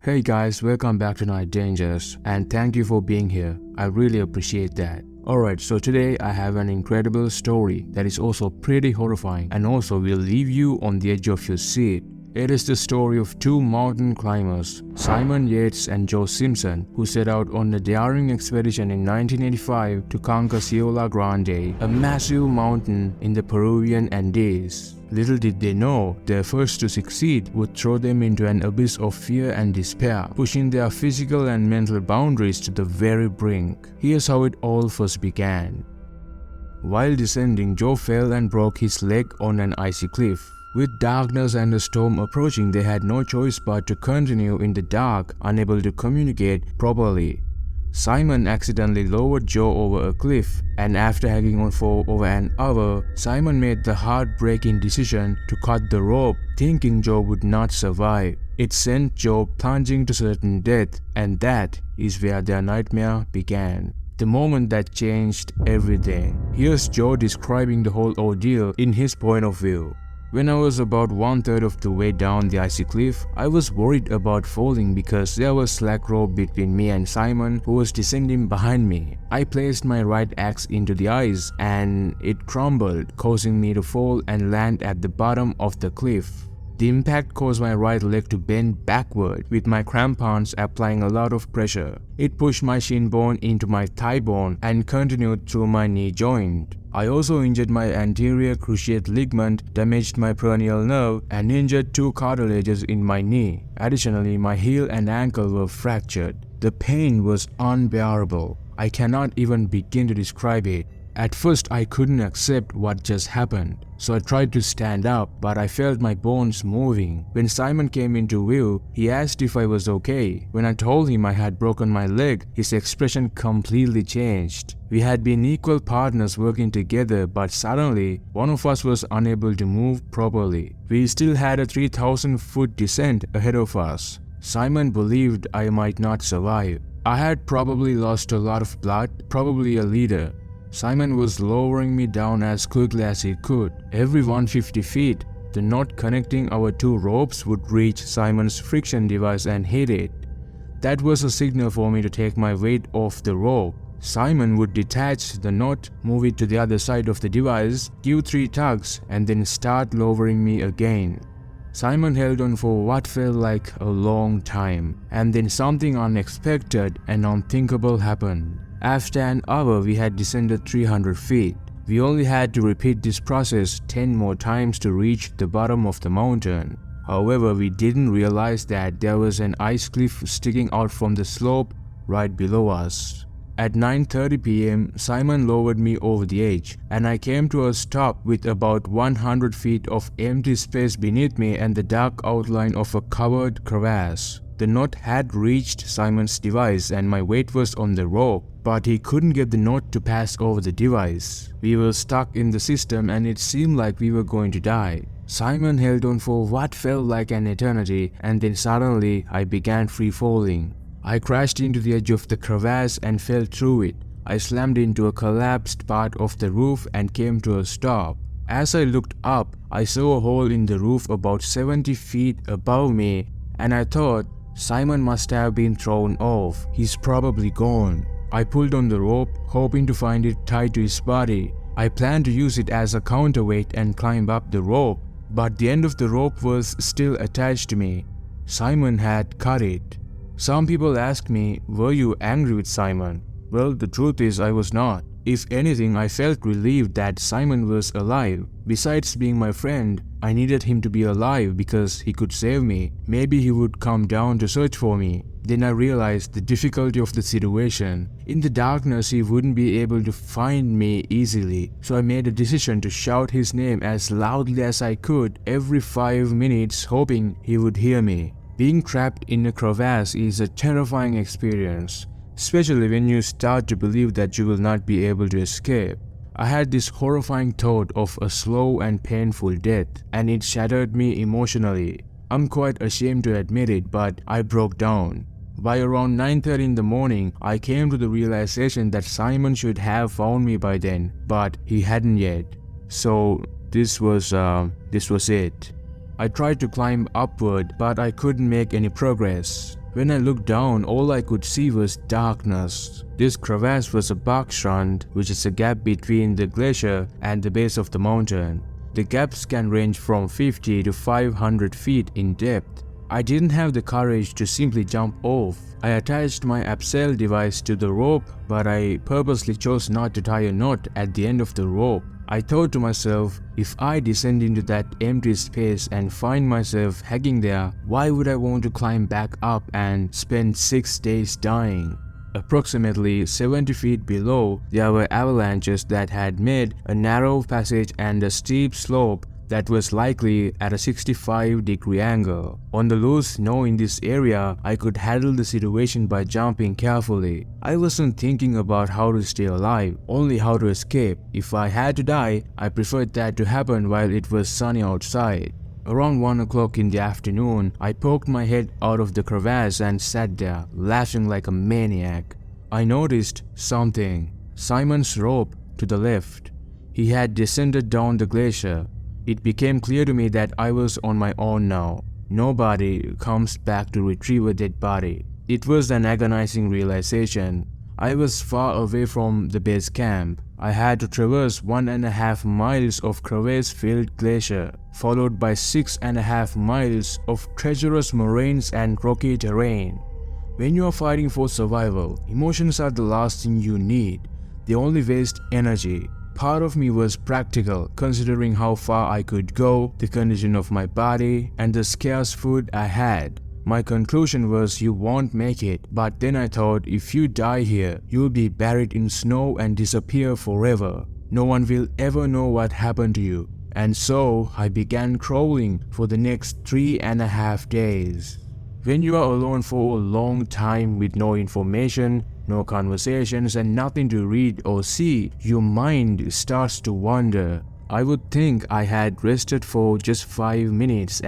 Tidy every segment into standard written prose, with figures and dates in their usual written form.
Hey guys, welcome back to Night Dangers and thank you for being here. I really appreciate that. Alright, so today I have an incredible story that is also pretty horrifying and also will leave you on the edge of your seat. It is the story of two mountain climbers, Simon Yates and Joe Simpson, who set out on a daring expedition in 1985 to conquer Siula Grande, a massive mountain in the Peruvian Andes. Little did they know, their efforts to succeed would throw them into an abyss of fear and despair, pushing their physical and mental boundaries to the very brink. Here's how it all first began. While descending, Joe fell and broke his leg on an icy cliff. With darkness and a storm approaching, they had no choice but to continue in the dark, unable to communicate properly. Simon accidentally lowered Joe over a cliff, and after hanging on for over an hour, Simon made the heartbreaking decision to cut the rope, thinking Joe would not survive. It sent Joe plunging to certain death, and that is where their nightmare began. The moment that changed everything. Here's Joe describing the whole ordeal in his point of view. When I was about 1/3 of the way down the icy cliff, I was worried about falling because there was slack rope between me and Simon, who was descending behind me. I placed my right axe into the ice and it crumbled, causing me to fall and land at the bottom of the cliff. The impact caused my right leg to bend backward, with my crampons applying a lot of pressure. It pushed my shin bone into my thigh bone and continued through my knee joint. I also injured my anterior cruciate ligament, damaged my peroneal nerve, and injured two cartilages in my knee. Additionally, my heel and ankle were fractured. The pain was unbearable. I cannot even begin to describe it. At first, I couldn't accept what just happened, so I tried to stand up, but I felt my bones moving. When Simon came into view, he asked if I was okay. When I told him I had broken my leg, his expression completely changed. We had been equal partners working together, but suddenly, one of us was unable to move properly. We still had a 3,000-foot descent ahead of us. Simon believed I might not survive. I had probably lost a lot of blood, probably a liter. Simon was lowering me down as quickly as he could. Every 150 feet, the knot connecting our two ropes would reach Simon's friction device and hit it. That was a signal for me to take my weight off the rope. Simon would detach the knot, move it to the other side of the device, give 3 tugs, and then start lowering me again. Simon held on for what felt like a long time, and then something unexpected and unthinkable happened. After an hour, we had descended 300 feet. We only had to repeat this process 10 more times to reach the bottom of the mountain. However, we didn't realize that there was an ice cliff sticking out from the slope right below us. At 9:30 p.m., Simon lowered me over the edge, and I came to a stop with about 100 feet of empty space beneath me and the dark outline of a covered crevasse. The knot had reached Simon's device and my weight was on the rope, but he couldn't get the knot to pass over the device. We were stuck in the system and it seemed like we were going to die. Simon held on for what felt like an eternity, and then suddenly I began free falling. I crashed into the edge of the crevasse and fell through it. I slammed into a collapsed part of the roof and came to a stop. As I looked up, I saw a hole in the roof about 70 feet above me, and I thought, Simon must have been thrown off. He's probably gone. I pulled on the rope, hoping to find it tied to his body. I planned to use it as a counterweight and climb up the rope, but the end of the rope was still attached to me. Simon had cut it. Some people asked me, were you angry with Simon? Well, the truth is I was not. If anything, I felt relieved that Simon was alive. Besides being my friend, I needed him to be alive because he could save me. Maybe he would come down to search for me. Then I realized the difficulty of the situation. In the darkness, he wouldn't be able to find me easily, so I made a decision to shout his name as loudly as I could every 5 minutes, hoping he would hear me. Being trapped in a crevasse is a terrifying experience, especially when you start to believe that you will not be able to escape. I had this horrifying thought of a slow and painful death, and it shattered me emotionally. I'm quite ashamed to admit it, but I broke down. By around 9:30 in the morning, I came to the realization that Simon should have found me by then, but he hadn't yet. So this was it. I tried to climb upward, but I couldn't make any progress. When I looked down, all I could see was darkness. This crevasse was a bergschrund, which is a gap between the glacier and the base of the mountain. The gaps can range from 50 to 500 feet in depth. I didn't have the courage to simply jump off. I attached my abseil device to the rope, but I purposely chose not to tie a knot at the end of the rope. I thought to myself, if I descend into that empty space and find myself hanging there, why would I want to climb back up and spend 6 days dying? Approximately 70 feet below, there were avalanches that had made a narrow passage and a steep slope that was likely at a 65-degree angle. On the loose snow in this area, I could handle the situation by jumping carefully. I wasn't thinking about how to stay alive, only how to escape. If I had to die, I preferred that to happen while it was sunny outside. Around 1 o'clock in the afternoon, I poked my head out of the crevasse and sat there, laughing like a maniac. I noticed something. Simon's rope to the left. He had descended down the glacier. It became clear to me that I was on my own now. Nobody comes back to retrieve a dead body. It was an agonizing realization. I was far away from the base camp. I had to traverse 1.5 miles of crevasse-filled glacier, followed by 6.5 miles of treacherous moraines and rocky terrain. When you are fighting for survival, emotions are the last thing you need. They only waste energy. Part of me was practical, considering how far I could go, the condition of my body, and the scarce food I had. My conclusion was you won't make it, but then I thought if you die here, you'll be buried in snow and disappear forever. No one will ever know what happened to you. And so I began crawling for the next 3.5 days. When you are alone for a long time with no information, no conversations and nothing to read or see, your mind starts to wander. I would think I had rested for just 5 minutes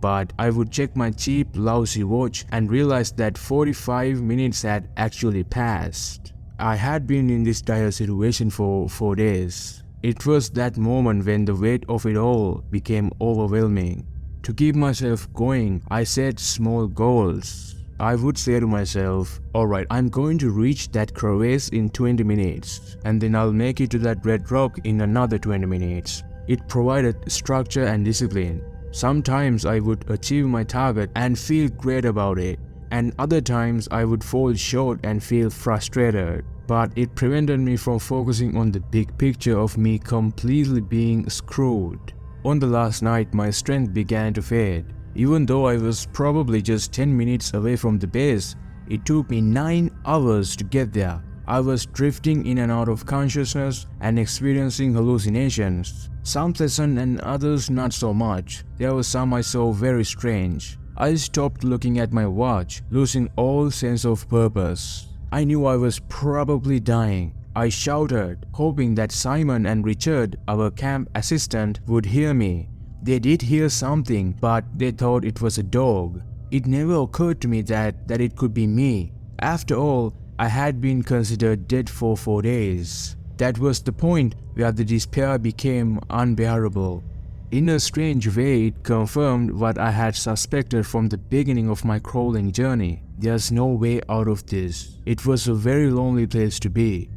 but I would check my cheap lousy watch and realize that 45 minutes had actually passed. I had been in this dire situation for 4 days. It was that moment when the weight of it all became overwhelming. To keep myself going, I set small goals. I would say to myself, alright, I'm going to reach that crevasse in 20 minutes and then I'll make it to that red rock in another 20 minutes. It provided structure and discipline. Sometimes I would achieve my target and feel great about it, and other times I would fall short and feel frustrated. But it prevented me from focusing on the big picture of me completely being screwed. On the last night, my strength began to fade. Even though I was probably just 10 minutes away from the base, it took me 9 hours to get there. I was drifting in and out of consciousness and experiencing hallucinations. Some pleasant and others not so much. There were some I saw very strange. I stopped looking at my watch, losing all sense of purpose. I knew I was probably dying. I shouted, hoping that Simon and Richard, our camp assistant, would hear me. They did hear something, but they thought it was a dog. It never occurred to me that it could be me. After all, I had been considered dead for 4 days. That was the point where the despair became unbearable. In a strange way, it confirmed what I had suspected from the beginning of my crawling journey. There's no way out of this. It was a very lonely place to be.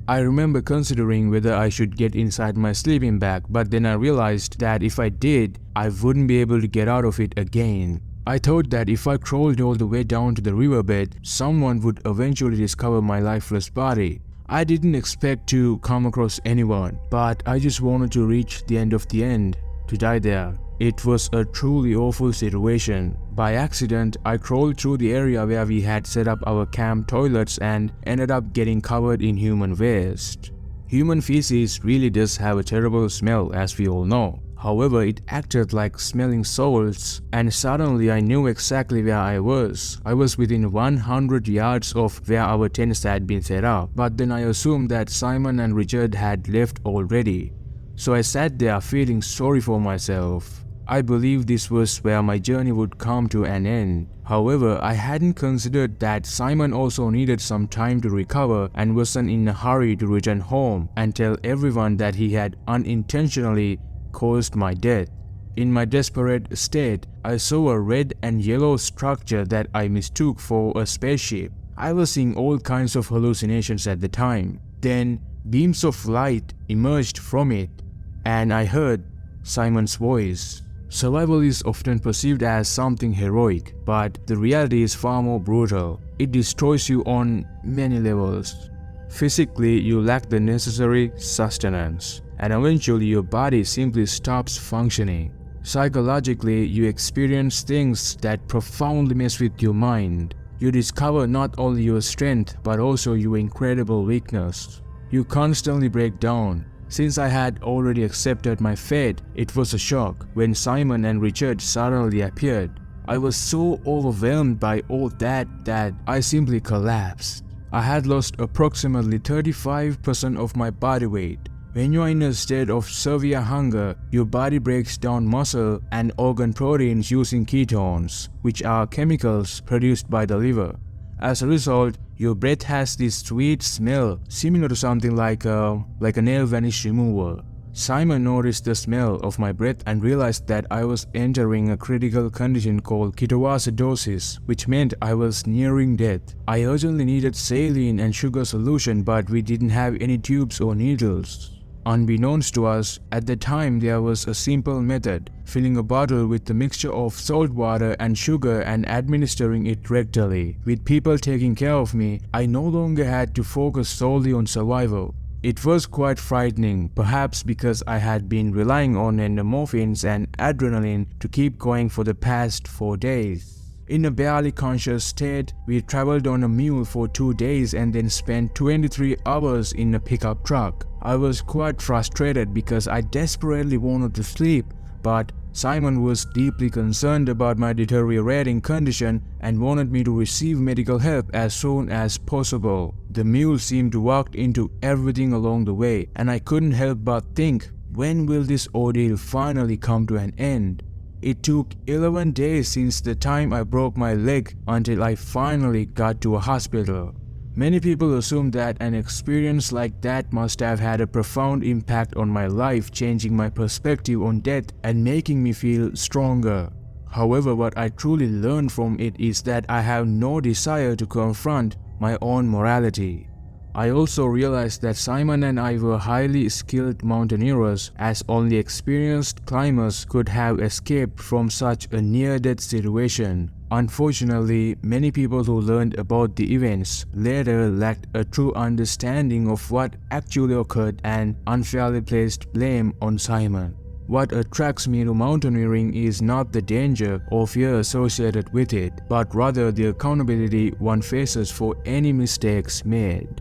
I remember considering whether I should get inside my sleeping bag, but then I realized that if I did, I wouldn't be able to get out of it again. I thought that if I crawled all the way down to the riverbed, someone would eventually discover my lifeless body. I didn't expect to come across anyone, but I just wanted to reach the end of the end, to die there. It was a truly awful situation. By accident, I crawled through the area where we had set up our camp toilets and ended up getting covered in human waste. Human feces really does have a terrible smell, as we all know. However, it acted like smelling salts, and suddenly I knew exactly where I was. I was within 100 yards of where our tents had been set up, but then I assumed that Simon and Richard had left already. So I sat there feeling sorry for myself. I believed this was where my journey would come to an end. However, I hadn't considered that Simon also needed some time to recover and wasn't in a hurry to return home and tell everyone that he had unintentionally caused my death. In my desperate state, I saw a red and yellow structure that I mistook for a spaceship. I was seeing all kinds of hallucinations at the time. Then, beams of light emerged from it, and I heard Simon's voice. Survival is often perceived as something heroic, but the reality is far more brutal. It destroys you on many levels. Physically, you lack the necessary sustenance, and eventually your body simply stops functioning. Psychologically, you experience things that profoundly mess with your mind. You discover not only your strength but also your incredible weakness. You constantly break down. Since I had already accepted my fate, it was a shock when Simon and Richard suddenly appeared. I was so overwhelmed by all that I simply collapsed. I had lost approximately 35% of my body weight. When you are in a state of severe hunger, your body breaks down muscle and organ proteins using ketones, which are chemicals produced by the liver. As a result, your breath has this sweet smell similar to something like a nail varnish remover. Simon noticed the smell of my breath and realized that I was entering a critical condition called ketoacidosis, which meant I was nearing death. I urgently needed saline and sugar solution, but we didn't have any tubes or needles. Unbeknownst to us, at the time there was a simple method: filling a bottle with a mixture of salt water and sugar and administering it rectally. With people taking care of me, I no longer had to focus solely on survival. It was quite frightening, perhaps because I had been relying on endorphins and adrenaline to keep going for the past 4 days. In a barely conscious state, we traveled on a mule for 2 days and then spent 23 hours in a pickup truck. I was quite frustrated because I desperately wanted to sleep, but Simon was deeply concerned about my deteriorating condition and wanted me to receive medical help as soon as possible. The mule seemed to walk into everything along the way, and I couldn't help but think, when will this ordeal finally come to an end? It took 11 days since the time I broke my leg until I finally got to a hospital. Many people assume that an experience like that must have had a profound impact on my life, changing my perspective on death and making me feel stronger. However, what I truly learned from it is that I have no desire to confront my own morality. I also realized that Simon and I were highly skilled mountaineers, as only experienced climbers could have escaped from such a near-death situation. Unfortunately, many people who learned about the events later lacked a true understanding of what actually occurred and unfairly placed blame on Simon. What attracts me to mountaineering is not the danger or fear associated with it, but rather the accountability one faces for any mistakes made.